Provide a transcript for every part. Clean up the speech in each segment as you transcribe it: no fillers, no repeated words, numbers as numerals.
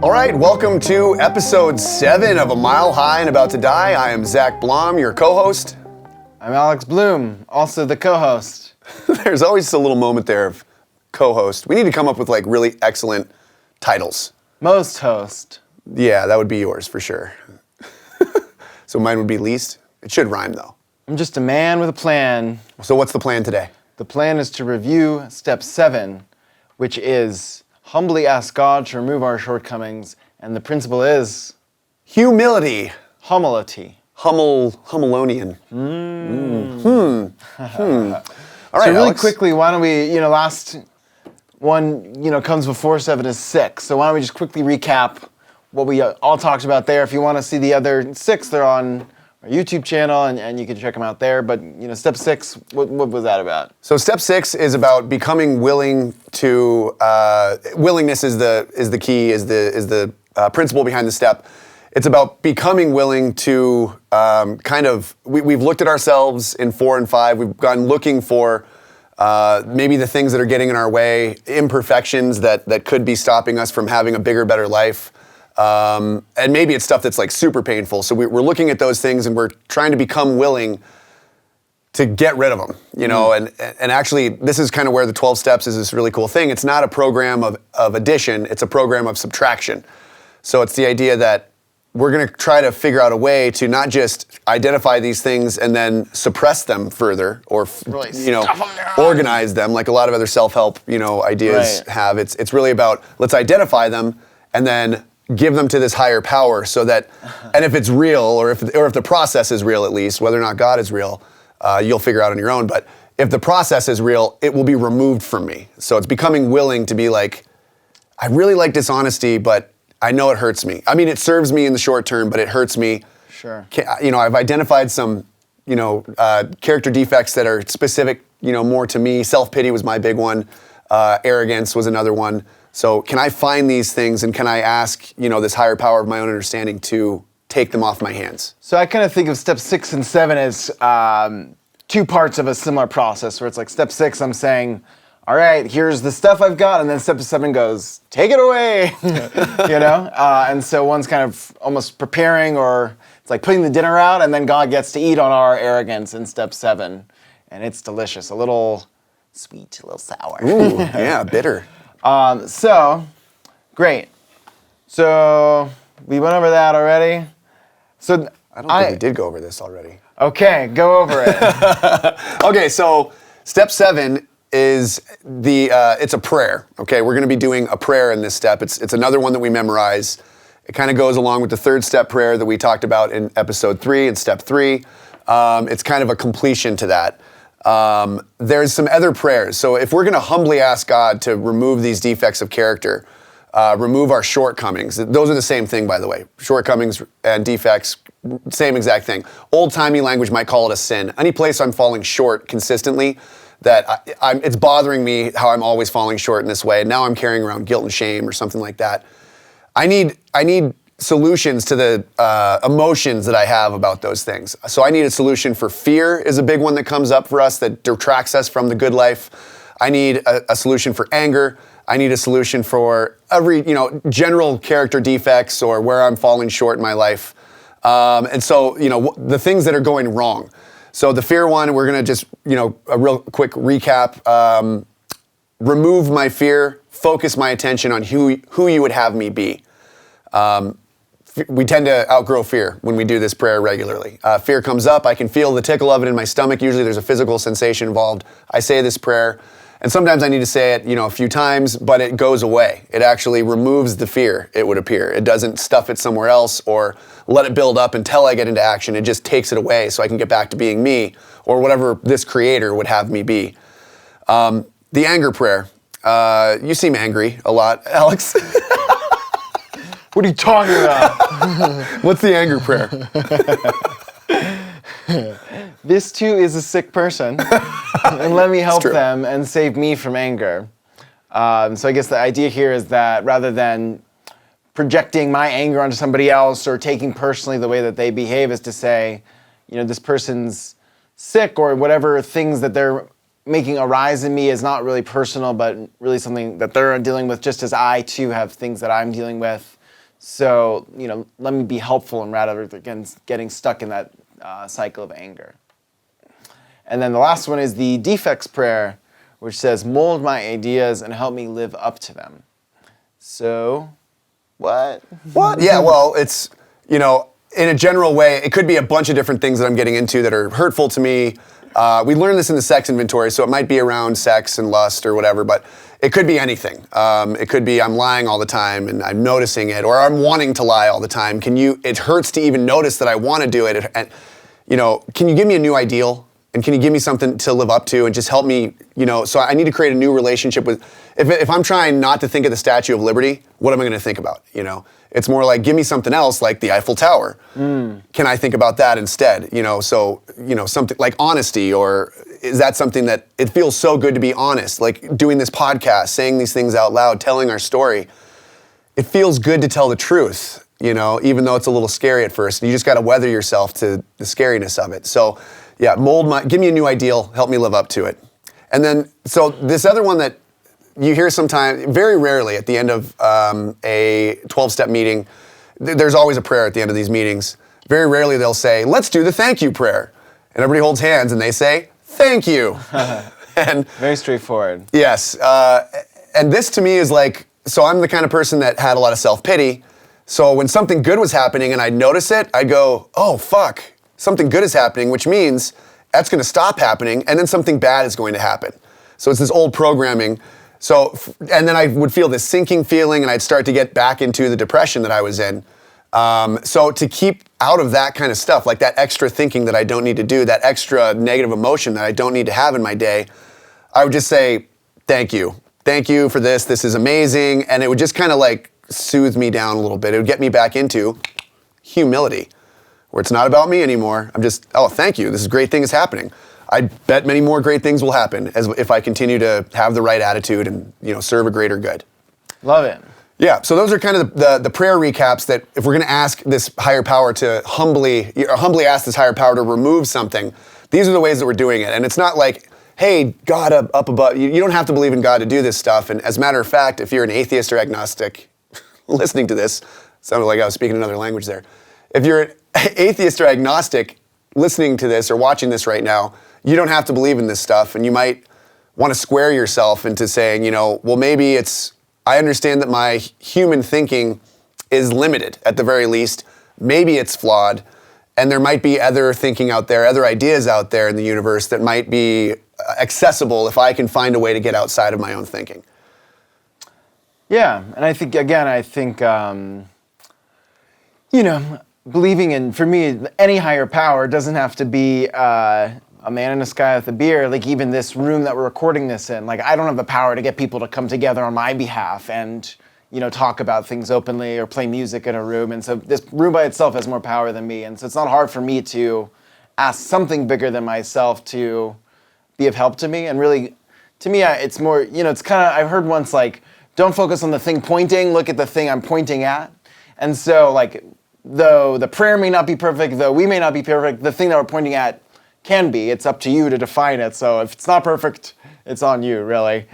All right, welcome to episode 7 of A Mile High and About to Die. I am Zach Blum, your co-host. I'm Alex Blum, also the co-host. There's always a little moment there of co-host. We need to come up with like really excellent titles. Most host. Yeah, that would be yours for sure. So mine would be least. It should rhyme though. I'm just a man with a plan. So what's the plan today? The plan is to review step 7, which is humbly ask God to remove our shortcomings, and the principle is Humility. humility. Humilonian. All right, So really Alex. quickly, why don't we, last one, comes before 7 is 6. So why don't we just quickly recap what we all talked about there. If you want to see the other 6, they're on our YouTube channel, and you can check them out there. But, step 6, what was that about? So step 6 is about becoming willing to. Willingness is the key, is the principle behind the step. It's about becoming willing to we've looked at ourselves in 4 and 5. We've gone looking for maybe the things that are getting in our way, imperfections that could be stopping us from having a bigger, better life. And maybe it's stuff that's like super painful. So we're looking at those things and we're trying to become willing to get rid of them, and actually this is kind of where the 12 steps is this really cool thing. It's not a program of addition, it's a program of subtraction. So it's the idea that we're going to try to figure out a way to not just identify these things and then suppress them further or, organize them like a lot of other self-help, ideas have. It's really about let's identify them and then give them to this higher power so that, and if it's real or if the process is real at least, whether or not God is real, you'll figure out on your own. But if the process is real, it will be removed from me. So it's becoming willing to be like, I really like dishonesty, but I know it hurts me. I mean, it serves me in the short term, but it hurts me. Sure. I've identified some, character defects that are specific, more to me. Self-pity was my big one. Arrogance was another one. So can I find these things and can I ask, this higher power of my own understanding to take them off my hands? So I kind of think of step 6 and 7 as 2 parts of a similar process where it's like step 6, I'm saying, all right, here's the stuff I've got. And then step 7 goes, take it away, And so one's kind of almost preparing or it's like putting the dinner out and then God gets to eat on our arrogance in step 7. And it's delicious, a little sweet, a little sour. Ooh, yeah, bitter. So, great. So, we went over that already. So I don't think we did go over this already. Okay, go over it. Okay, so step 7 is it's a prayer. Okay, we're going to be doing a prayer in this step. It's another one that we memorize. It kind of goes along with the 3rd step prayer that we talked about in episode 3 and step 3. It's kind of a completion to that. There's some other prayers. So if we're going to humbly ask God to remove these defects of character, remove our shortcomings. Those are the same thing, by the way. Shortcomings and defects, same exact thing. Old-timey language might call it a sin. Any place I'm falling short consistently, that it's bothering me how I'm always falling short in this way. And now I'm carrying around guilt and shame or something like that. I need solutions to the emotions that I have about those things. So I need a solution for fear is a big one that comes up for us that detracts us from the good life. I need a solution for anger. I need a solution for every, general character defects or where I'm falling short in my life. And so, the things that are going wrong. So the fear one, we're going to just, a real quick recap. Remove my fear, focus my attention on who you would have me be. We tend to outgrow fear when we do this prayer regularly. Fear comes up, I can feel the tickle of it in my stomach. Usually there's a physical sensation involved. I say this prayer, and sometimes I need to say it, a few times, but it goes away. It actually removes the fear, it would appear. It doesn't stuff it somewhere else or let it build up until I get into action. It just takes it away so I can get back to being me or whatever this creator would have me be. The anger prayer. You seem angry a lot, Alex. What are you talking about? What's the anger prayer? This too is a sick person, and let me help them and save me from anger. So I guess the idea here is that rather than projecting my anger onto somebody else or taking personally the way that they behave is to say, this person's sick or whatever things that they're making arise in me is not really personal, but really something that they're dealing with just as I too have things that I'm dealing with. So, let me be helpful and rather than getting stuck in that cycle of anger. And then the last one is the Defects Prayer, which says, mold my ideas and help me live up to them. So, what? What? Yeah, well, it's, in a general way, it could be a bunch of different things that I'm getting into that are hurtful to me. We learned this in the sex inventory, so it might be around sex and lust or whatever, but it could be anything. It could be I'm lying all the time and I'm noticing it, or I'm wanting to lie all the time. It hurts to even notice that I want to do it. And, can you give me a new ideal? And can you give me something to live up to and just help me, so I need to create a new relationship with, if I'm trying not to think of the Statue of Liberty, what am I going to think about, It's more like, give me something else like the Eiffel Tower. Can I think about that instead? Something like honesty, or is that something that it feels so good to be honest, like doing this podcast, saying these things out loud, telling our story. It feels good to tell the truth, even though it's a little scary at first. You just got to weather yourself to the scariness of it. So yeah, give me a new ideal, help me live up to it. And then, so this other one that you hear sometimes, very rarely at the end of a 12-step meeting, there's always a prayer at the end of these meetings. Very rarely they'll say, let's do the thank you prayer. And everybody holds hands and they say, thank you. And very straightforward. Yes. And this to me is like, so I'm the kind of person that had a lot of self-pity. So when something good was happening and I'd notice it, I'd go, oh, fuck, something good is happening, which means that's going to stop happening and then something bad is going to happen. So it's this old programming. So, and then I would feel this sinking feeling and I'd start to get back into the depression that I was in. So to keep out of that kind of stuff, like that extra thinking that I don't need to do, that extra negative emotion that I don't need to have in my day, I would just say, thank you. Thank you for this. This is amazing. And it would just kind of like soothe me down a little bit. It would get me back into humility, where it's not about me anymore. I'm just, oh, thank you. This is a great thing is happening. I bet many more great things will happen if I continue to have the right attitude and serve a greater good. Love it. Yeah, so those are kind of the prayer recaps that if we're going to ask this higher power to humbly ask this higher power to remove something, these are the ways that we're doing it. And it's not like, hey, God up above, you don't have to believe in God to do this stuff. And as a matter of fact, if you're an atheist or agnostic listening to this, sounded like I was speaking another language there. If you're an atheist or agnostic listening to this or watching this right now, you don't have to believe in this stuff, and you might want to square yourself into saying, well, maybe I understand that my human thinking is limited at the very least. Maybe it's flawed, and there might be other thinking out there, other ideas out there in the universe that might be accessible if I can find a way to get outside of my own thinking. Yeah, and I think, believing in, for me, any higher power doesn't have to be a man in the sky with a beer. Like even this room that we're recording this in, like I don't have the power to get people to come together on my behalf and, talk about things openly or play music in a room. And so this room by itself has more power than me. And so it's not hard for me to ask something bigger than myself to be of help to me. And really, to me, it's more, it's kind of, I've heard once like, don't focus on the thing pointing, look at the thing I'm pointing at. And so like, though the prayer may not be perfect, though we may not be perfect, the thing that we're pointing at can be. It's up to you to define it. So if it's not perfect, it's on you, really.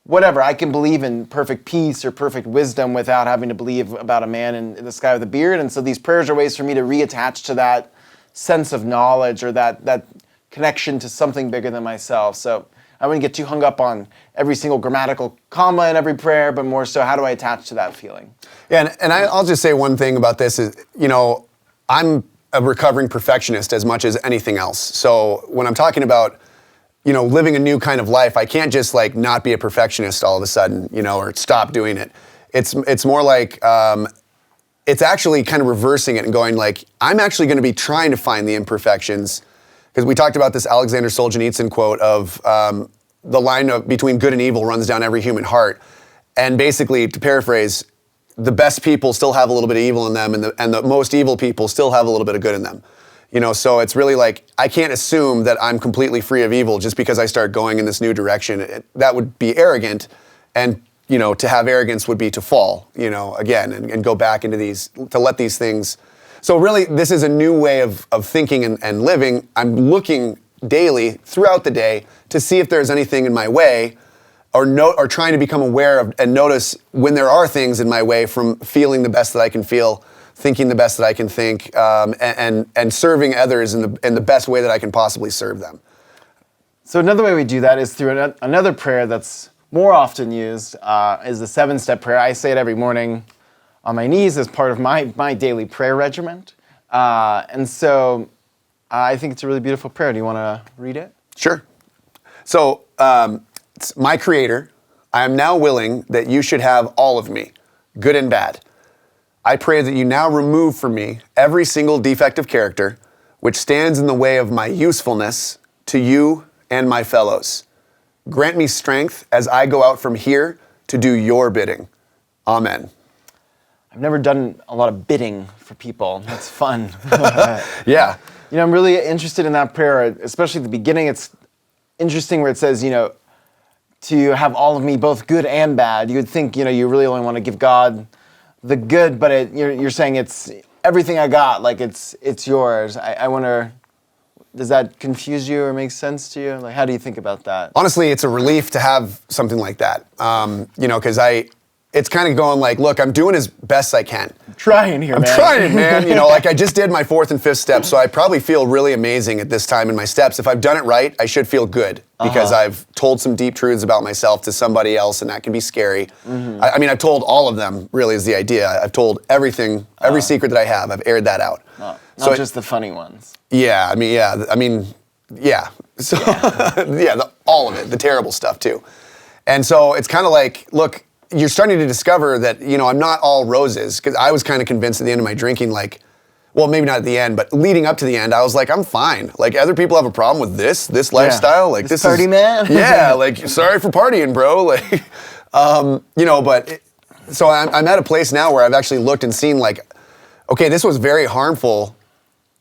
Whatever, I can believe in perfect peace or perfect wisdom without having to believe about a man in the sky with a beard. And so these prayers are ways for me to reattach to that sense of knowledge or that connection to something bigger than myself. So I wouldn't get too hung up on every single grammatical comma in every prayer, but more so how do I attach to that feeling? Yeah, and I'll just say one thing about this is, I'm a recovering perfectionist as much as anything else. So when I'm talking about, living a new kind of life, I can't just like not be a perfectionist all of a sudden, or stop doing it. It's more like, it's actually kind of reversing it and going like, I'm actually going to be trying to find the imperfections. Because we talked about this Alexander Solzhenitsyn quote of the line of between good and evil runs down every human heart. And basically, to paraphrase, the best people still have a little bit of evil in them, and the most evil people still have a little bit of good in them. So it's really like, I can't assume that I'm completely free of evil just because I start going in this new direction. That would be arrogant, and to have arrogance would be to fall, again, and go back into to let these things. So really, this is a new way of thinking and living. I'm looking daily throughout the day to see if there's anything in my way or trying to become aware of and notice when there are things in my way from feeling the best that I can feel, thinking the best that I can think, and serving others in the best way that I can possibly serve them. So another way we do that is through another prayer that's more often used, is the 7-step prayer. I say it every morning on my knees as part of my daily prayer regimen. And so I think it's a really beautiful prayer. Do you want to read it? Sure. So, my Creator, I am now willing that you should have all of me, good and bad. I pray that you now remove from me every single defect of character which stands in the way of my usefulness to you and my fellows. Grant me strength as I go out from here to do your bidding. Amen. I've never done a lot of bidding for people. That's fun. Yeah. You know, I'm really interested in that prayer, especially at the beginning. It's interesting where it says, you know, to have all of me, both good and bad. You would think, you know, you really only want to give God the good, but you're saying it's everything I got, like it's yours. I wonder, does that confuse you or make sense to you? Like, how do you think about that? Honestly, it's a relief to have something like that. You know, because it's kind of going like, look, I'm doing as best I can. Trying here, man. I'm trying, man. You know, like I just did my 4th and 5th step, so I probably feel really amazing at this time in my steps. If I've done it right, I should feel good because I've told some deep truths about myself to somebody else, and that can be scary. I mean, I've told all of them, really, is the idea. I've told everything, every secret that I have. I've aired that out. Not just the funny ones. Yeah, I mean, yeah. So, yeah, all of it, the terrible stuff, too. And so it's kind of like, look, you're starting to discover that, you know, I'm not all roses, because I was kind of convinced at the end of my drinking, like, well, maybe not at the end, but leading up to the end, I was like, I'm fine. Like, other people have a problem with this lifestyle. Like, this party is, man. Yeah, like, sorry for partying, bro. Like, you know, but, so I'm at a place now where I've actually looked and seen, like, okay, this was very harmful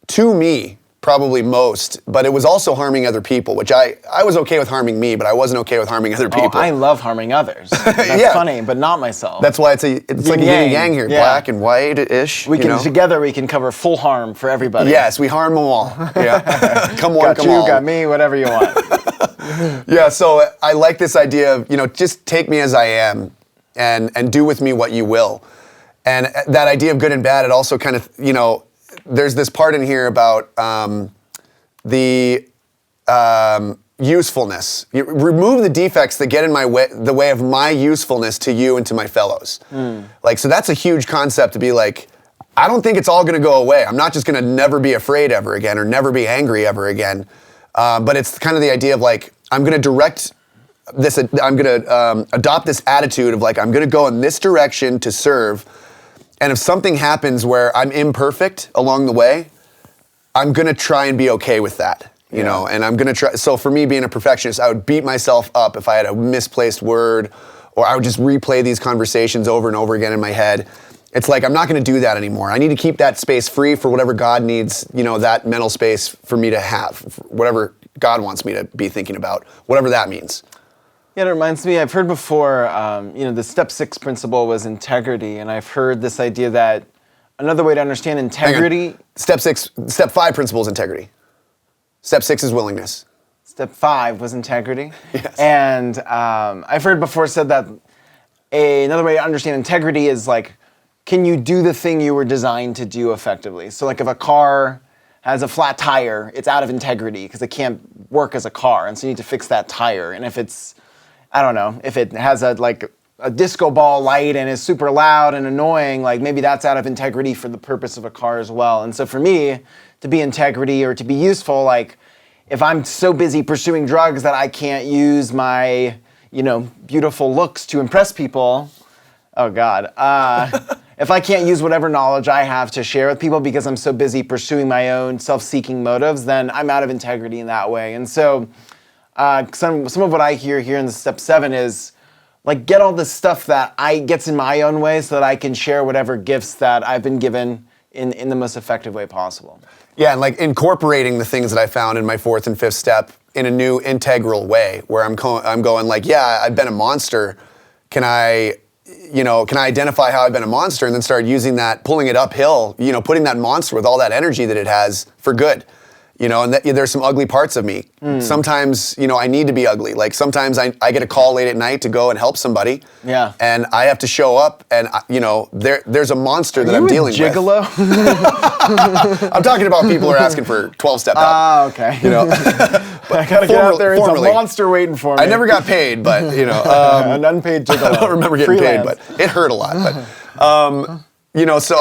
to me, probably most, but it was also harming other people, which I was okay with harming me, but I wasn't okay with harming other people. Oh, I love harming others. That's funny, but not myself. That's why it's like a yin and yang here, black and white-ish. Together we can cover full harm for everybody. Yes, we harm them all. Yeah, come one, come all. Got me, whatever you want. Yeah, so I like this idea of, you know, just take me as I am and do with me what you will. And that idea of good and bad, it also kind of, you know, there's this part in here about the usefulness. You remove the defects that get in the way of my usefulness to you and to my fellows. Like, so that's a huge concept to be like, I don't think it's all going to go away. I'm not just going to never be afraid ever again or never be angry ever again. But it's kind of the idea of like, I'm going to direct this, I'm going to adopt this attitude of like, I'm going to go in this direction to serve. And if something happens where I'm imperfect along the way, I'm going to try and be okay with that, you know, and I'm going to try. So for me being a perfectionist, I would beat myself up if I had a misplaced word, or I would just replay these conversations over and over again in my head. It's like, I'm not going to do that anymore. I need to keep that space free for whatever God needs, you know, that mental space for me to have, whatever God wants me to be thinking about, whatever that means. Yeah, it reminds me, I've heard before, you know, the step 6 principle was integrity, and I've heard this idea that another way to understand integrity... Step 5 principle is integrity. Step 6 is willingness. Step 5 was integrity. Yes. And I've heard before said that another way to understand integrity is like, can you do the thing you were designed to do effectively? So like if a car has a flat tire, it's out of integrity because it can't work as a car, and so you need to fix that tire. And if it's, I don't know, if it has a disco ball light and is super loud and annoying, like maybe that's out of integrity for the purpose of a car as well. And so for me, to be integrity or to be useful, like if I'm so busy pursuing drugs that I can't use my, you know, beautiful looks to impress people, oh God. If I can't use whatever knowledge I have to share with people because I'm so busy pursuing my own self-seeking motives, then I'm out of integrity in that way. And so some of what I hear here in the step 7 is like get all the stuff that gets in my own way so that I can share whatever gifts that I've been given in the most effective way possible. Yeah, and like incorporating the things that I found in my 4th and 5th step in a new integral way where I'm going like, yeah, I've been a monster. Can I identify how I've been a monster and then start using that, pulling it uphill, you know, putting that monster with all that energy that it has for good. and there's some ugly parts of me. Sometimes, I need to be ugly. Like sometimes I get a call late at night to go and help somebody. Yeah. And I have to show up, and there's a monster that I'm dealing with. Gigolo? I'm talking about people who are asking for 12-step help. Ah, okay. I gotta get out there. It's a monster waiting for me. I never got paid, but an unpaid gigolo. I don't remember getting paid, but it hurt a lot. But so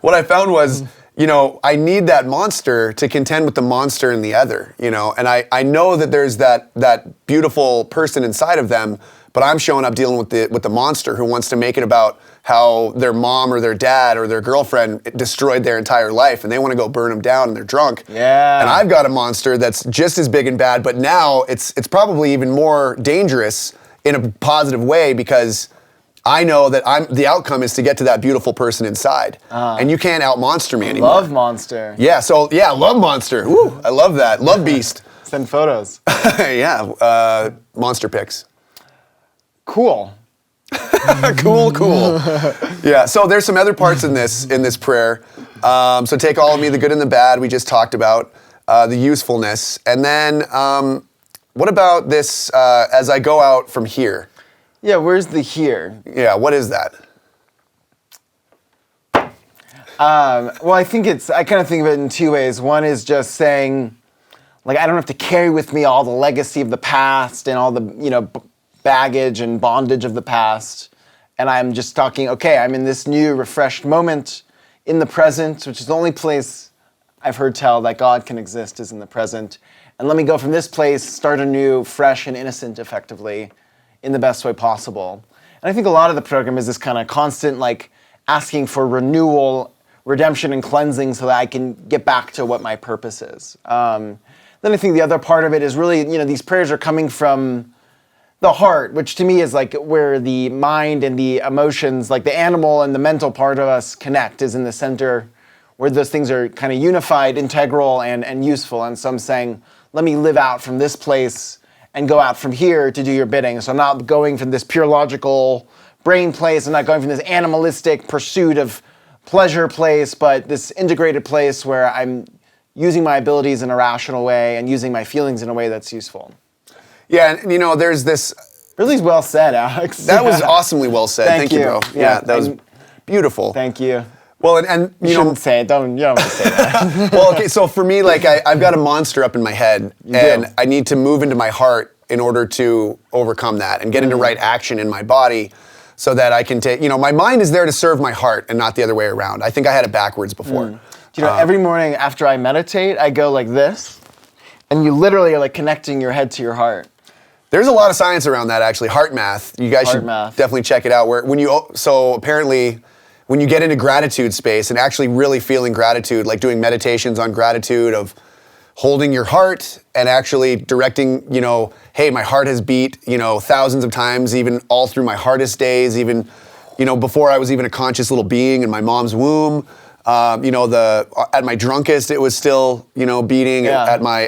what I found was, I need that monster to contend with the monster in the other, and I know that there's that beautiful person inside of them, but I'm showing up dealing with the monster who wants to make it about how their mom or their dad or their girlfriend destroyed their entire life, and they want to go burn them down, and they're drunk. Yeah. And I've got a monster that's just as big and bad, but now it's probably even more dangerous in a positive way, because I know that the outcome is to get to that beautiful person inside, and you can't out-monster me anymore. Love monster. Yeah, love monster. Ooh, I love that. Love beast. Send photos. Yeah, monster pics. Cool. Cool. Yeah, so there's some other parts in this prayer. So take all of me, the good and the bad we just talked about, the usefulness. And then what about this, as I go out from here? Yeah, where's the here? Yeah, what is that? Well, I kind of think of it in two ways. One is just saying, like, I don't have to carry with me all the legacy of the past and all the, baggage and bondage of the past. And I'm just talking, okay, I'm in this new, refreshed moment in the present, which is the only place I've heard tell that God can exist is in the present. And let me go from this place, start anew, fresh and innocent, effectively, in the best way possible. And I think a lot of the program is this kind of constant, like, asking for renewal, redemption, and cleansing so that I can get back to what my purpose is. Then I think the other part of it is really, these prayers are coming from the heart, which to me is like where the mind and the emotions, like the animal and the mental part of us connect, is in the center, where those things are kind of unified, integral, and useful. And so I'm saying, let me live out from this place and go out from here to do your bidding. So I'm not going from this pure logical brain place, I'm not going from this animalistic pursuit of pleasure place, but this integrated place where I'm using my abilities in a rational way and using my feelings in a way that's useful. Yeah, and there's this... Really well said, Alex. That was awesomely well said. Thank you, bro. Yeah, that was beautiful. Thank you. Well, and you shouldn't say it. You don't have to say that. Well, okay, so for me, like, I've got a monster up in my head, and I need to move into my heart in order to overcome that and get into right action in my body so that I can take... my mind is there to serve my heart and not the other way around. I think I had it backwards before. Every morning after I meditate, I go like this, and you literally are like connecting your head to your heart. There's a lot of science around that, actually. Heart math. You guys should definitely check it out. So apparently, when you get into gratitude space and actually really feeling gratitude, like doing meditations on gratitude of holding your heart and actually directing, hey, my heart has beat, thousands of times, even all through my hardest days, even, before I was even a conscious little being in my mom's womb. At my drunkest, it was still, beating at my,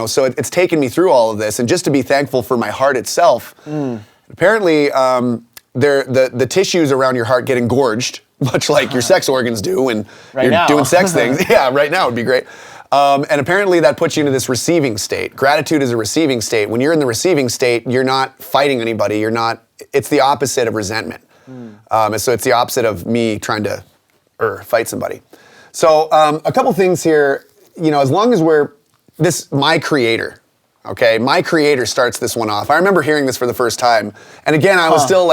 so it's taken me through all of this. And just to be thankful for my heart itself, apparently the tissues around your heart get engorged, much like your sex organs do when you're doing sex things. Yeah, right now would be great. And apparently that puts you into this receiving state. Gratitude is a receiving state. When you're in the receiving state, you're not fighting anybody. It's the opposite of resentment. And so it's the opposite of me trying to fight somebody. So a couple things here, as long as my creator, okay? My creator starts this one off. I remember hearing this for the first time. And again, I was still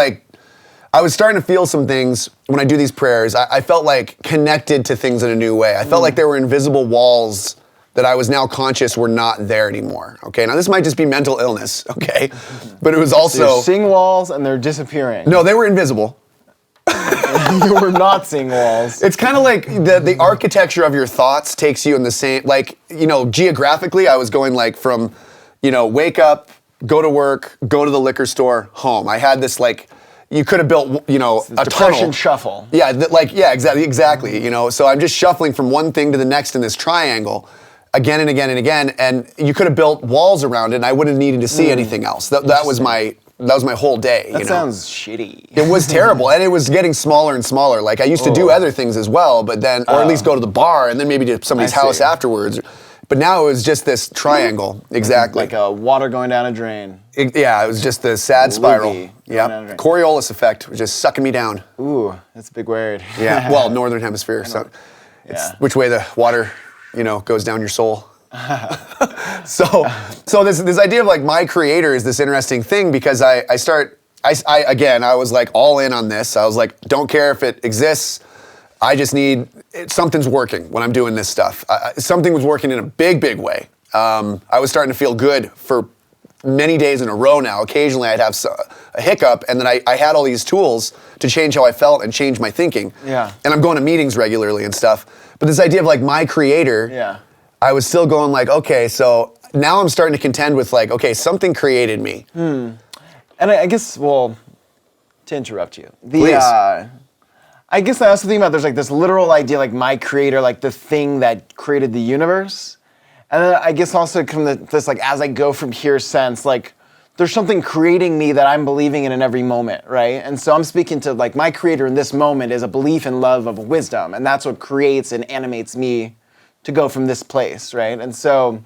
I was starting to feel some things when I do these prayers. I felt like connected to things in a new way. I felt like there were invisible walls that I was now conscious were not there anymore. Okay, now this might just be mental illness, okay? But it was also... So you're seeing walls and they're disappearing. No, they were invisible. You were not seeing walls. It's kind of like the architecture of your thoughts takes you in the same, geographically, I was going from, wake up, go to work, go to the liquor store, home. I had this you could have built, a depression tunnel. Shuffle. Yeah, exactly. So I'm just shuffling from one thing to the next in this triangle, again and again and again, and you could have built walls around it, and I wouldn't have needed to see anything else. That was my whole day. That sounds shitty. It was terrible, and it was getting smaller and smaller. Like I used to do other things as well, but then, or at least go to the bar, and then maybe to somebody's house afterwards. But now it was just this triangle. Exactly. Like a water going down a drain. It was just the sad spiral. Movie. Yeah. Coriolis effect was just sucking me down. Ooh, that's a big word. Yeah. Well, northern hemisphere. So it's which way the water, goes down your soul. So this idea of like my creator is this interesting thing because I was like all in on this. I was like, don't care if it exists. I just need something's working when I'm doing this stuff. Something was working in a big, big way. I was starting to feel good for many days in a row now. Occasionally I'd have a hiccup, and then I had all these tools to change how I felt and change my thinking. Yeah. And I'm going to meetings regularly and stuff. But this idea of like my creator, I was still going like, okay, so now I'm starting to contend with like, okay, something created me. And I guess, well, to interrupt you, Please. I guess I also think about there's like this literal idea, like my creator, like the thing that created the universe. And then I guess also this like as I go from here sense, like there's something creating me that I'm believing in every moment, right? And so I'm speaking to like my creator in this moment is a belief and love of wisdom. And that's what creates and animates me to go from this place, right? And so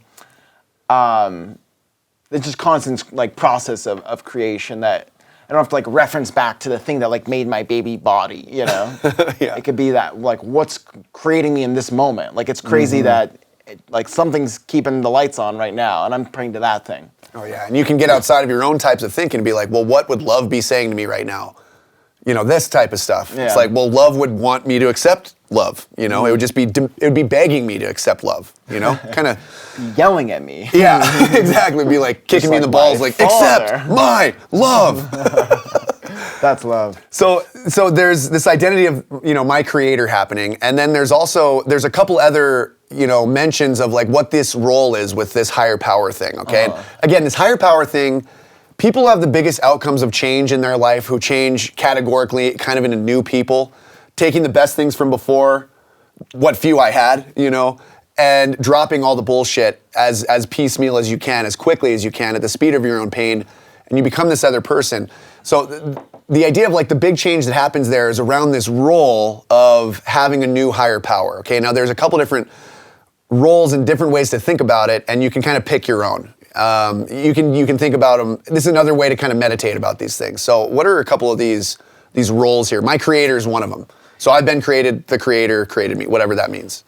it's just constant like process of creation that I don't have to like reference back to the thing that like made my baby body, Yeah. It could be that like what's creating me in this moment. Like it's crazy that like something's keeping the lights on right now and I'm praying to that thing. Oh yeah, and you can get outside of your own types of thinking and be like, well, what would love be saying to me right now? This type of stuff. Yeah. It's like, well, love would want me to accept love. It would just be, it would be begging me to accept love. Kind of yelling at me. Yeah, exactly. Be like kicking me in the balls, like accept my love. That's love. So there's this identity of my creator happening, and then there's a couple other mentions of like what this role is with this higher power thing. Okay, and again, this higher power thing. People have the biggest outcomes of change in their life who change categorically kind of into new people, taking the best things from before, what few I had, and dropping all the bullshit as piecemeal as you can, as quickly as you can, at the speed of your own pain, and you become this other person. So the idea of like the big change that happens there is around this role of having a new higher power. Okay, now there's a couple different roles and different ways to think about it, and you can kind of pick your own. You can think about them. This is another way to kind of meditate about these things. So what are a couple of these roles here? My creator is one of them. So I've been created, the creator created me, whatever that means.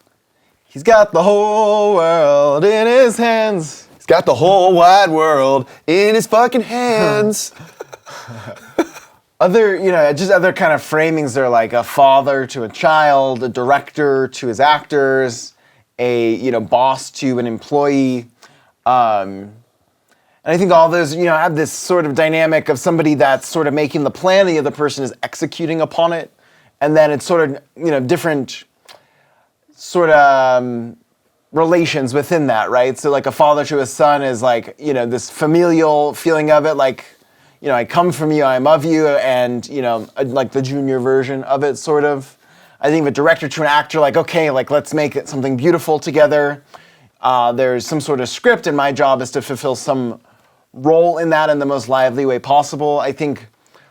He's got the whole world in his hands. He's got the whole wide world in his fucking hands. Other kind of framings there, like a father to a child, a director to his actors, a boss to an employee. And I think all those, have this sort of dynamic of somebody that's sort of making the plan, the other person is executing upon it. And then it's sort of, different sort of relations within that, right? So like a father to a son is like, this familial feeling of it, like, I come from you, I'm of you, and, like the junior version of it, sort of. I think the director to an actor, like, okay, like, let's make it something beautiful together. There's some sort of script, and my job is to fulfill some role in that in the most lively way possible. I think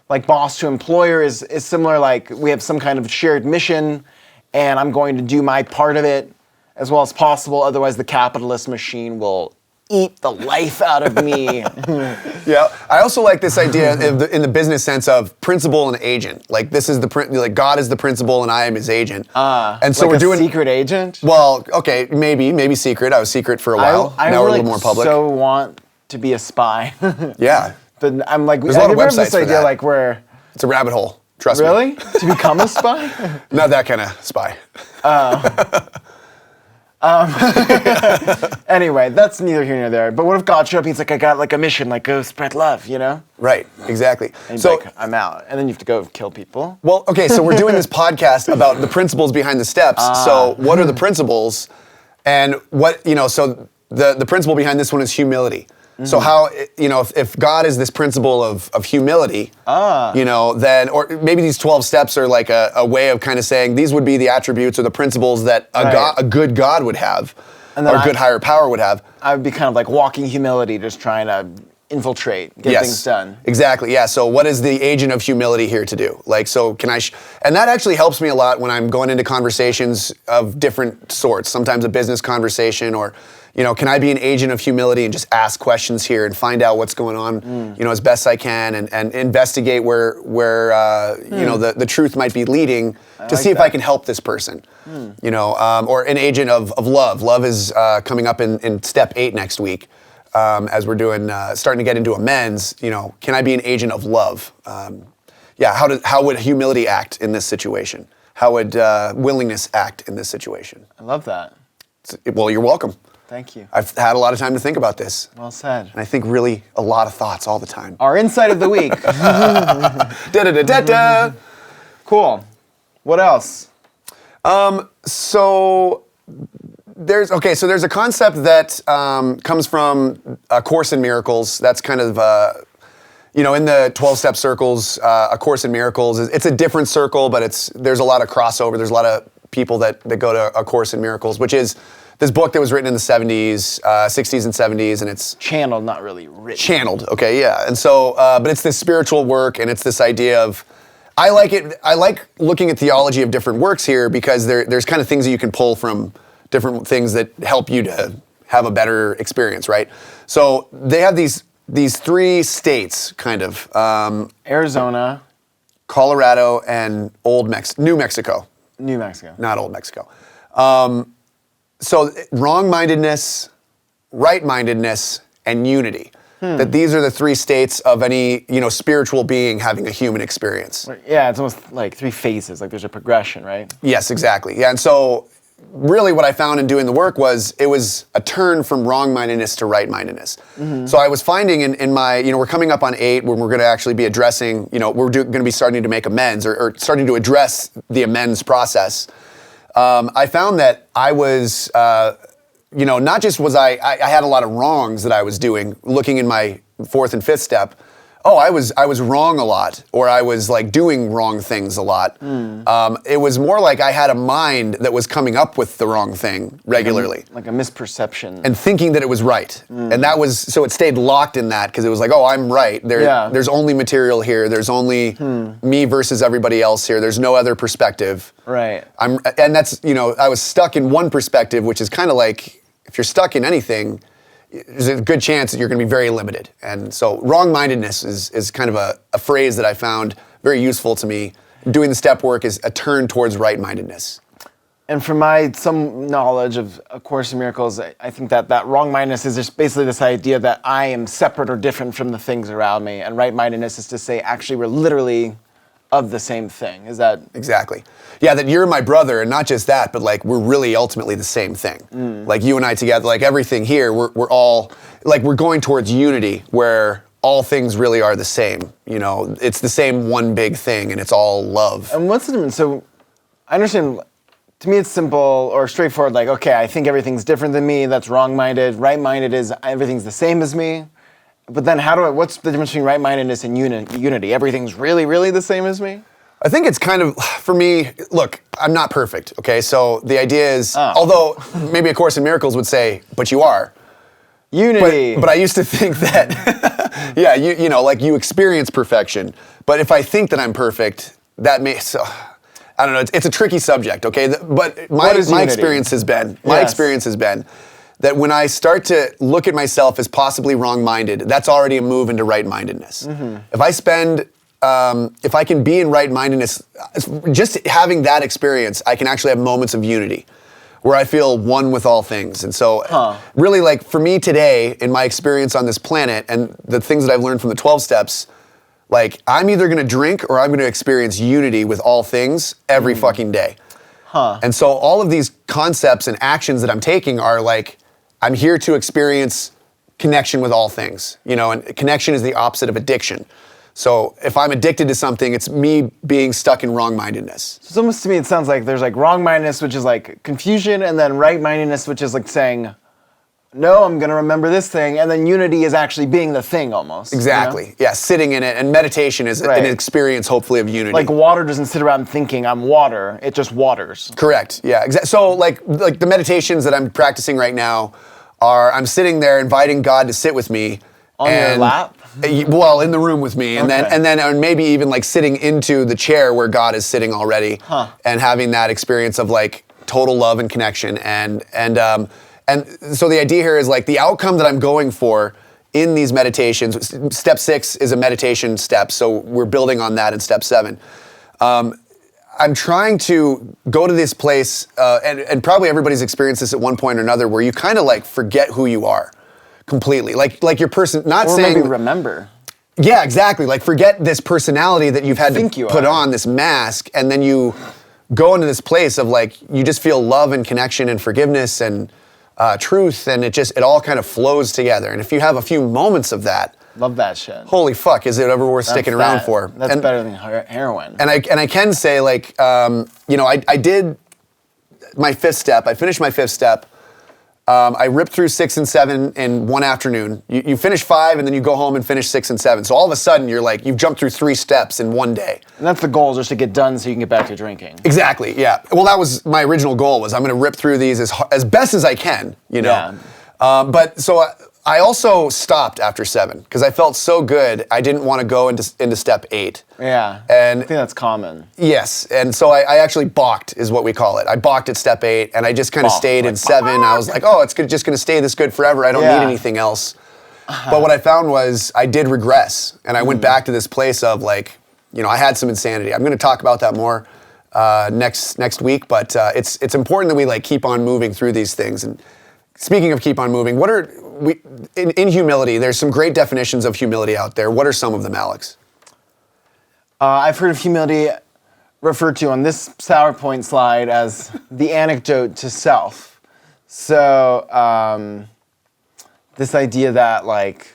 like boss to employer is similar, like we have some kind of shared mission, and I'm going to do my part of it as well as possible, otherwise the capitalist machine will eat the life out of me. Yeah, I also like this idea in the business sense of principal and agent. Like this is like God is the principal and I am his agent. And so like we're doing secret agent. Well, okay, maybe secret. I was secret for a while. I now really we're a little more public. So want to be a spy. Yeah, but I'm like, there's a lot of websites this for idea that. like where it's a rabbit hole. Trust me. Really? To become a spy? Not that kind of spy. Anyway, that's neither here nor there. But what if God showed up and he's like, I got like a mission, like go spread love, Right, exactly. And so like, I'm out. And then you have to go kill people. Well, okay, so we're doing this podcast about the principles behind the steps. So what are the principles? And what, so the principle behind this one is humility. So how, if God is this principle of humility, then, or maybe these 12 steps are like a way of kind of saying these would be the attributes or the principles that a good God would have, or a good higher power would have. I would be kind of like walking humility, just trying to infiltrate, get things done. Exactly, yeah. So what is the agent of humility here to do? Like, so can I, and that actually helps me a lot when I'm going into conversations of different sorts, sometimes a business conversation or, can I be an agent of humility and just ask questions here and find out what's going on, as best I can, and investigate where the truth might be leading to see if I can help this person, or an agent of love. Love is coming up in step 8 next week, as we're doing starting to get into amends. Can I be an agent of love? How would humility act in this situation? How would willingness act in this situation? I love that. Well, you're welcome. Thank you. I've had a lot of time to think about this. Well said. And I think really a lot of thoughts all the time. Our insight of the week. Da-da-da-da-da. Cool. What else? So there's a concept that comes from A Course in Miracles. That's kind of in the 12-step circles. A Course in Miracles it's a different circle, but there's a lot of crossover. There's a lot of people that go to A Course in Miracles, which is this book that was written in the 60s and 70s, and it's channeled, not really written. Channeled, okay, yeah. And so, but it's this spiritual work, and it's this idea of, I like it. I like looking at theology of different works here because there's kind of things that you can pull from different things that help you to have a better experience, right? So they have these 3 states, kind of. Arizona, Colorado, and New Mexico. New Mexico. Not Old Mexico. So wrong-mindedness, right-mindedness, and unity. That these are the 3 states of any, spiritual being having a human experience. Yeah, it's almost like 3 phases, like there's a progression, right? Yes, exactly. Yeah, and so really what I found in doing the work was it was a turn from wrong-mindedness to right-mindedness. So I was finding in my, we're coming up on 8 when we're going to actually be addressing, we're going to be starting to make amends or starting to address the amends process. I found that I was, not just was I had a lot of wrongs that I was doing, looking in my 4th and 5th step. Oh, I was wrong a lot, or I was like doing wrong things a lot. It was more like I had a mind that was coming up with the wrong thing regularly. Like a misperception. And thinking that it was right. And that was, so it stayed locked in that because it was like, oh, I'm right. There's only material here. There's only me versus everybody else here. There's no other perspective. Right. And that's, I was stuck in one perspective, which is kind of like, if you're stuck in anything, there's a good chance that you're going to be very limited. And so wrong-mindedness is kind of a phrase that I found very useful to me. Doing the step work is a turn towards right-mindedness. And from some knowledge of A Course in Miracles, I think that wrong-mindedness is just basically this idea that I am separate or different from the things around me. And right-mindedness is to say, actually, we're literally of the same thing. Is that? Exactly. Yeah, that you're my brother, and not just that, but like we're really ultimately the same thing. Like you and I together, like everything here, we're all, like we're going towards unity where all things really are the same. It's the same one big thing, and it's all love. And what's the difference? So I understand, to me it's simple or straightforward, like, okay, I think everything's different than me, that's wrong-minded. Right-minded is everything's the same as me. But then what's the difference between right-mindedness and unity? Everything's really, really the same as me? I think it's kind of, for me, look, I'm not perfect, okay? So the idea is, although maybe A Course in Miracles would say, but you are. Unity. But I used to think that, yeah, like you experience perfection. But if I think that I'm perfect, that may, so, I don't know, it's a tricky subject, okay? But my experience has been, that when I start to look at myself as possibly wrong-minded, that's already a move into right-mindedness. If I can be in right-mindedness, just having that experience, I can actually have moments of unity where I feel one with all things. And so really, like for me today, in my experience on this planet and the things that I've learned from the 12 steps, like I'm either going to drink or I'm going to experience unity with all things every fucking day. And so all of these concepts and actions that I'm taking are like, I'm here to experience connection with all things, and connection is the opposite of addiction. So if I'm addicted to something, it's me being stuck in wrong-mindedness. So almost to me, it sounds like there's like wrong-mindedness, which is like confusion, and then right-mindedness, which is like saying, no, I'm going to remember this thing, and then unity is actually being the thing almost. Exactly. Yeah, sitting in it, and meditation is an experience, hopefully, of unity. Like water doesn't sit around thinking, I'm water, it just waters. Correct, yeah. So like the meditations that I'm practicing right now are, I'm sitting there inviting God to sit with me. On your lap? Well, in the room with me, and then maybe even like sitting into the chair where God is sitting already, and having that experience of like total love and connection, and And so the idea here is like the outcome that I'm going for in these meditations. Step 6 is a meditation step, so we're building on that in step 7. I'm trying to go to this place, and probably everybody's experienced this at one point or another, where you kind of like forget who you are completely. Like your person, not Or saying maybe remember. Yeah, exactly. Like forget this personality that you've had Think to you put are. on, this mask, and then you go into this place of like you just feel love and connection and forgiveness and truth, and it all kind of flows together. And if you have a few moments of that, Love that shit. holy fuck, is it ever worth sticking around for? That's better than heroin. And I can say like I did my 5th step. I finished my 5th step. I ripped through 6 and 7 in one afternoon. You finish 5 and then you go home and finish 6 and 7. So all of a sudden you're like, you've jumped through 3 steps in one day. And that's the goal, just to get done so you can get back to drinking. Exactly, yeah. Well, that was my original goal, was I'm gonna rip through these as best as I can, you know? Yeah. But so I also stopped after 7 because I felt so good, I didn't want to go into step 8. Yeah, And I think that's common. yes, and so I actually balked, is what we call it. I balked at step 8, and I just kind of Balked, stayed in like, 7. I was like, oh, it's just gonna stay this good forever. I don't Yeah. need anything else. But what I found was I did regress, and I went back to this place of like, I had some insanity. I'm gonna talk about that more next week, but it's important that we like keep on moving through these things. And speaking of keep on moving, what are we in humility? There's some great definitions of humility out there. What are some of them, Alex? I've heard of humility referred to on this PowerPoint slide as the anecdote to self. So this idea that like,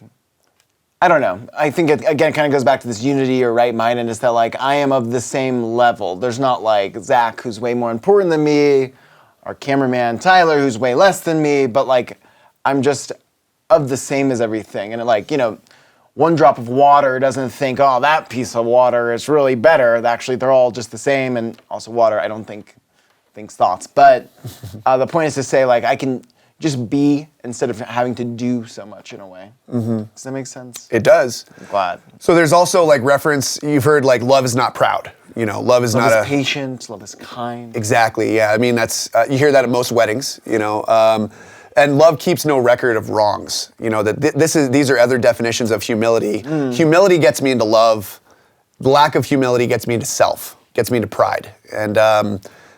I don't know, I think it again kind of goes back to this unity or right-mindedness, that like I am of the same level. There's not like Zach, who's way more important than me, our cameraman Tyler, who's way less than me, but like I'm just of the same as everything. And like, one drop of water doesn't think, oh, that piece of water is really better. Actually, they're all just the same. And also water, I don't think thinks thoughts. But the point is to say, like, I can just be instead of having to do so much in a way. Mm-hmm. Does that make sense? It does. I'm glad. So there's also like reference, you've heard like love is not proud. Love is not Love is patient, love is kind. Exactly, yeah. I mean, that's, you hear that at most weddings, and love keeps no record of wrongs. These are other definitions of humility. Humility gets me into love. The lack of humility gets me into self, gets me into pride. And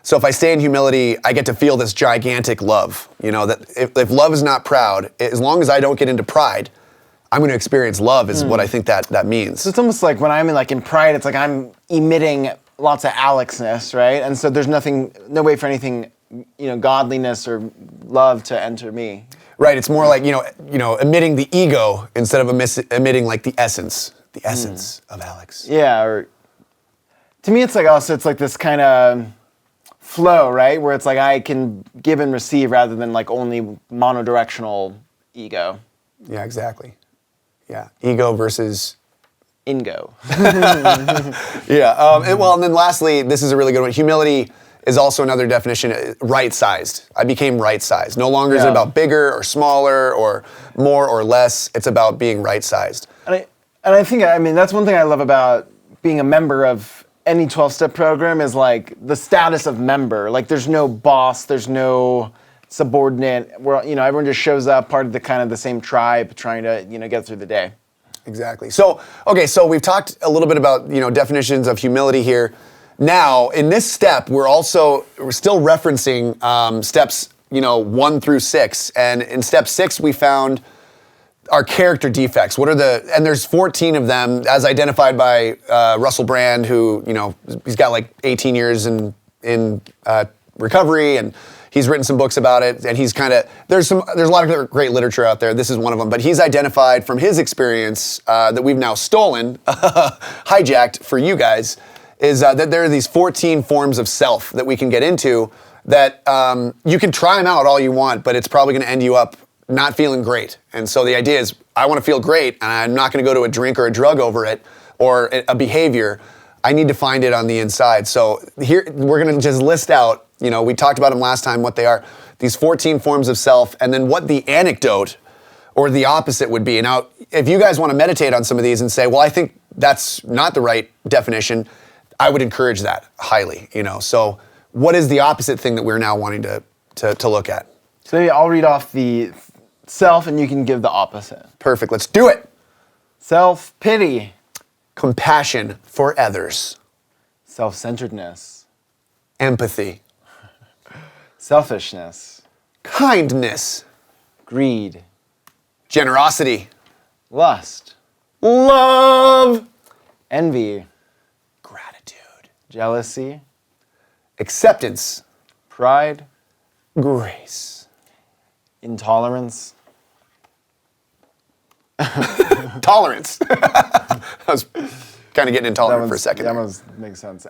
so if I stay in humility, I get to feel this gigantic love. That if love is not proud, as long as I don't get into pride, I'm going to experience love is what I think that means. So it's almost like when I'm in pride, it's like I'm emitting lots of Alexness, right? And so there's no way for anything, godliness or love to enter me. Right, it's more like, emitting the ego instead of emitting like the essence of Alex. Yeah, or to me it's like this kind of flow, right? Where it's like I can give and receive rather than like only monodirectional ego. Yeah, exactly. Yeah, ego versus Ingo. Yeah, and then lastly, this is a really good one. Humility is also another definition, right-sized. I became right-sized. No longer is it about bigger or smaller or more or less. It's about being right-sized. And I think, that's one thing I love about being a member of any 12-step program is like the status of member. Like there's no boss, there's no subordinate. Everyone just shows up, part of the same tribe, trying to, get through the day. Exactly. So we've talked a little bit about, definitions of humility here. Now, in this step, we're still referencing steps, 1 through 6. And in step 6, we found our character defects. And there's 14 of them as identified by Russell Brand, who, he's got like 18 years in recovery, and he's written some books about it, and there's a lot of great literature out there. This is one of them, but he's identified from his experience that we've now stolen, hijacked for you guys, is that there are these 14 forms of self that we can get into that you can try them out all you want, but it's probably going to end you up not feeling great. And so the idea is, I want to feel great, and I'm not going to go to a drink or a drug over it, or a behavior. I need to find it on the inside. So here, we're going to just list out, we talked about them last time, what they are, these 14 forms of self, and then what the anecdote or the opposite would be. Now, if you guys want to meditate on some of these and say, well, I think that's not the right definition, I would encourage that highly, So what is the opposite thing that we're now wanting to look at? So maybe I'll read off the self and you can give the opposite. Perfect. Let's do it. Self-pity. Compassion for others. Self-centeredness. Empathy. Selfishness. Kindness. Greed. Generosity. Lust. Love. Envy. Gratitude. Jealousy. Acceptance. Pride. Grace. Intolerance. Tolerance. I was kind of getting intolerant for a second. That one makes sense.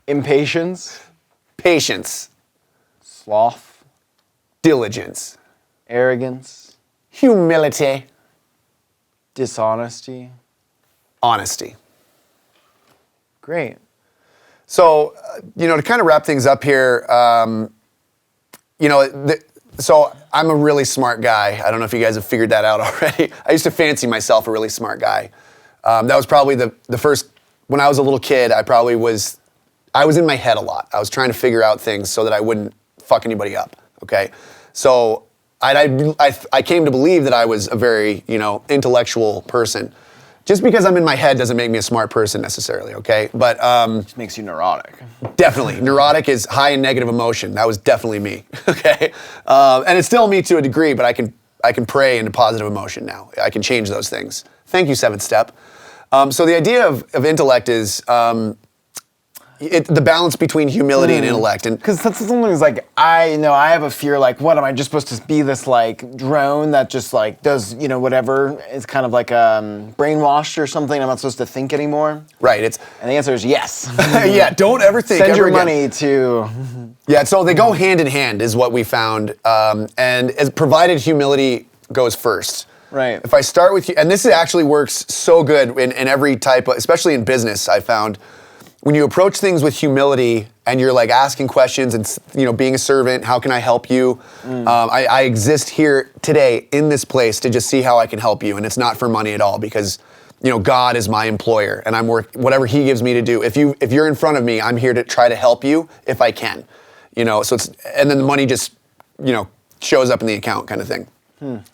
Impatience. Patience. Sloth. Diligence. Arrogance. Humility. Dishonesty. Honesty. Great. So, to kind of wrap things up here, so I'm a really smart guy. I don't know if you guys have figured that out already. I used to fancy myself a really smart guy. That was probably the first, when I was a little kid, I was in my head a lot. I was trying to figure out things so that I wouldn't fuck anybody up, okay? So I came to believe that I was a very, intellectual person. Just because I'm in my head doesn't make me a smart person necessarily, okay? But Which makes you neurotic. definitely, neurotic is high in negative emotion. That was definitely me, okay? And it's still me to a degree, but I can pray into positive emotion now. I can change those things. Thank you, Seventh Step. So the idea of intellect is the balance between humility and intellect. And Because that's something that's like, I have a fear, like, what, am I just supposed to be this, like, drone that just, like, does, whatever? It's kind of like brainwashed or something. I'm not supposed to think anymore. right, And the answer is yes. yeah, don't ever think Send ever your again. money to... Yeah, so they go hand in hand is what we found. And as provided humility goes first. Right. If I start with you, and this actually works so good in every type of, especially in business, I found, when you approach things with humility and you're like asking questions and being a servant, how can I help you? I exist here today in this place to just see how I can help you, and it's not for money at all because God is my employer and I'm whatever He gives me to do. If you're in front of me, I'm here to try to help you if I can. So it's, and then the money just shows up in the account kind of thing.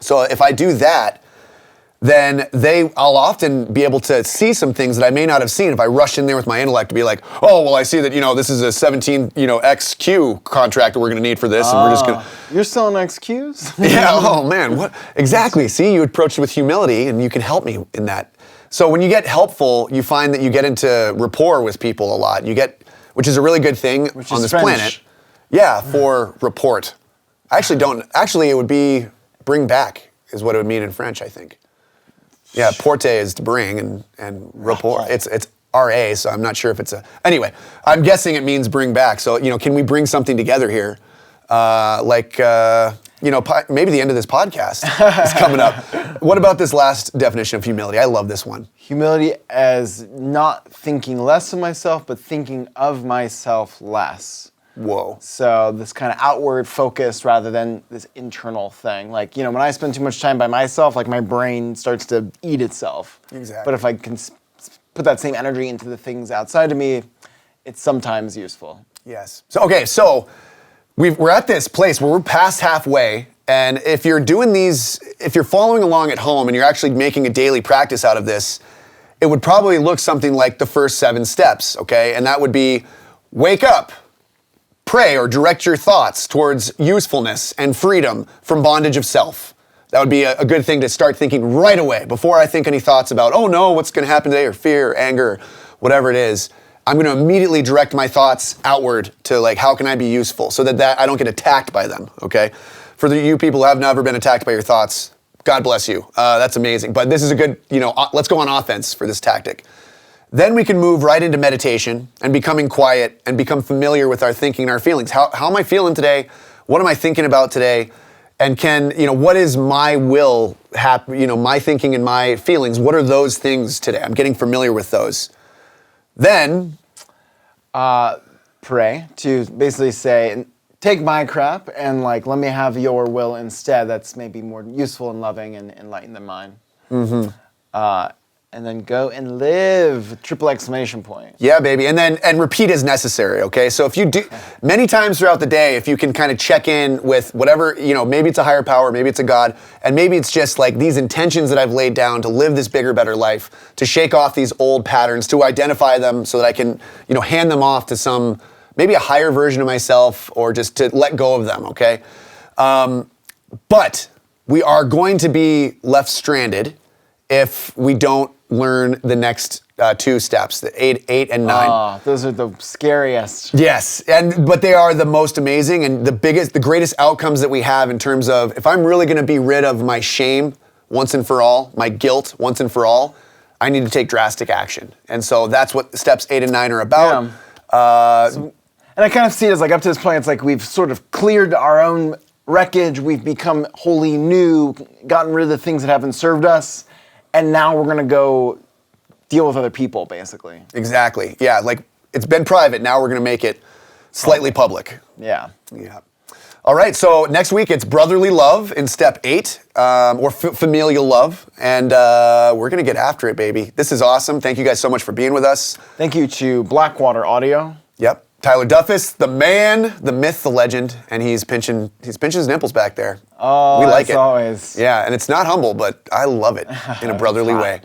So if I do that, then I'll often be able to see some things that I may not have seen if I rush in there with my intellect to be like, oh, well, I see that, this is a 17, XQ contract that we're going to need for this, and we're just going to... You're selling XQs? Yeah, oh, man, what? Exactly. See, you approach it with humility, and you can help me in that. So when you get helpful, you find that you get into rapport with people a lot. Which is a really good thing on this planet. Yeah, for report. Actually, it would be bring back is what it would mean in French, I think. Yeah, porte is to bring, and rapport, it's RA, so I'm not sure if it's anyway, I'm guessing it means bring back. So, can we bring something together here? Maybe the end of this podcast is coming up. What about this last definition of humility? I love this one. Humility as not thinking less of myself, but thinking of myself less. Whoa. So this kind of outward focus rather than this internal thing. Like, when I spend too much time by myself, like my brain starts to eat itself. Exactly. But if I can put that same energy into the things outside of me, it's sometimes useful. Yes. So we're at this place where we're past halfway, and if you're following along at home and you're actually making a daily practice out of this, it would probably look something like the first 7 steps, okay? And that would be wake up. Pray or direct your thoughts towards usefulness and freedom from bondage of self. That would be a good thing to start thinking right away before I think any thoughts about, oh no, what's going to happen today, or fear, or anger, or whatever it is. I'm going to immediately direct my thoughts outward to like, how can I be useful so that I don't get attacked by them, okay? For you people who have never been attacked by your thoughts, God bless you. That's amazing. But this is a good, let's go on offense for this tactic. Then we can move right into meditation and becoming quiet and become familiar with our thinking and our feelings. How am I feeling today? What am I thinking about today? And what is my will, my thinking and my feelings? What are those things today? I'm getting familiar with those. Then, pray to basically say, take my crap and let me have your will instead. That's maybe more useful and loving and enlightened than mine. Mm-hmm. and then go and live, triple exclamation point. Yeah, baby. And repeat as necessary, okay? So if you do, many times throughout the day, if you can kind of check in with whatever, maybe it's a higher power, maybe it's a God, and maybe it's just like these intentions that I've laid down to live this bigger, better life, to shake off these old patterns, to identify them so that I can, hand them off to maybe a higher version of myself, or just to let go of them, okay? But we are going to be left stranded if we don't learn the next two steps, the 8 and 9. Oh, those are the scariest. Yes, but they are the most amazing and the greatest outcomes that we have in terms of, if I'm really going to be rid of my shame once and for all, my guilt once and for all, I need to take drastic action. And so that's what steps 8 and 9 are about. Yeah. And I kind of see it as like, up to this point, it's like we've sort of cleared our own wreckage, we've become wholly new, gotten rid of the things that haven't served us, and now we're going to go deal with other people, basically. Exactly. Yeah, like it's been private, now we're going to make it slightly public. Yeah. Yeah. All right, so next week it's brotherly love in step 8, or familial love, and we're going to get after it, baby. This is awesome. Thank you guys so much for being with us. Thank you to Blackwater Audio. Yep. Tyler Duffus, the man, the myth, the legend, and he's pinching his nipples back there. Oh, we like it. Always. Yeah, and it's not humble, but I love it in a brotherly way.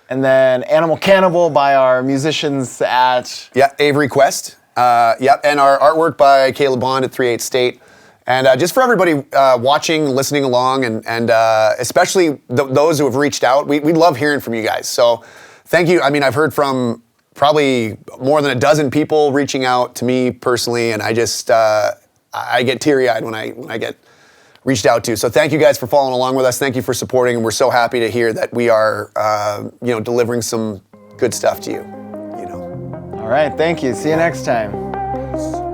And then Animal Cannibal by our musicians at... Yeah, Avery Quest. Yep, and our artwork by Caleb Bond at 38 State. And just for everybody watching, listening along, and especially those who have reached out, we love hearing from you guys. So thank you. I mean, I've heard from probably more than a dozen people reaching out to me personally, and I just I get teary-eyed when I get reached out to. So thank you guys for following along with us. Thank you for supporting, and we're so happy to hear that we are delivering some good stuff to you. All right, thank you. See you next time.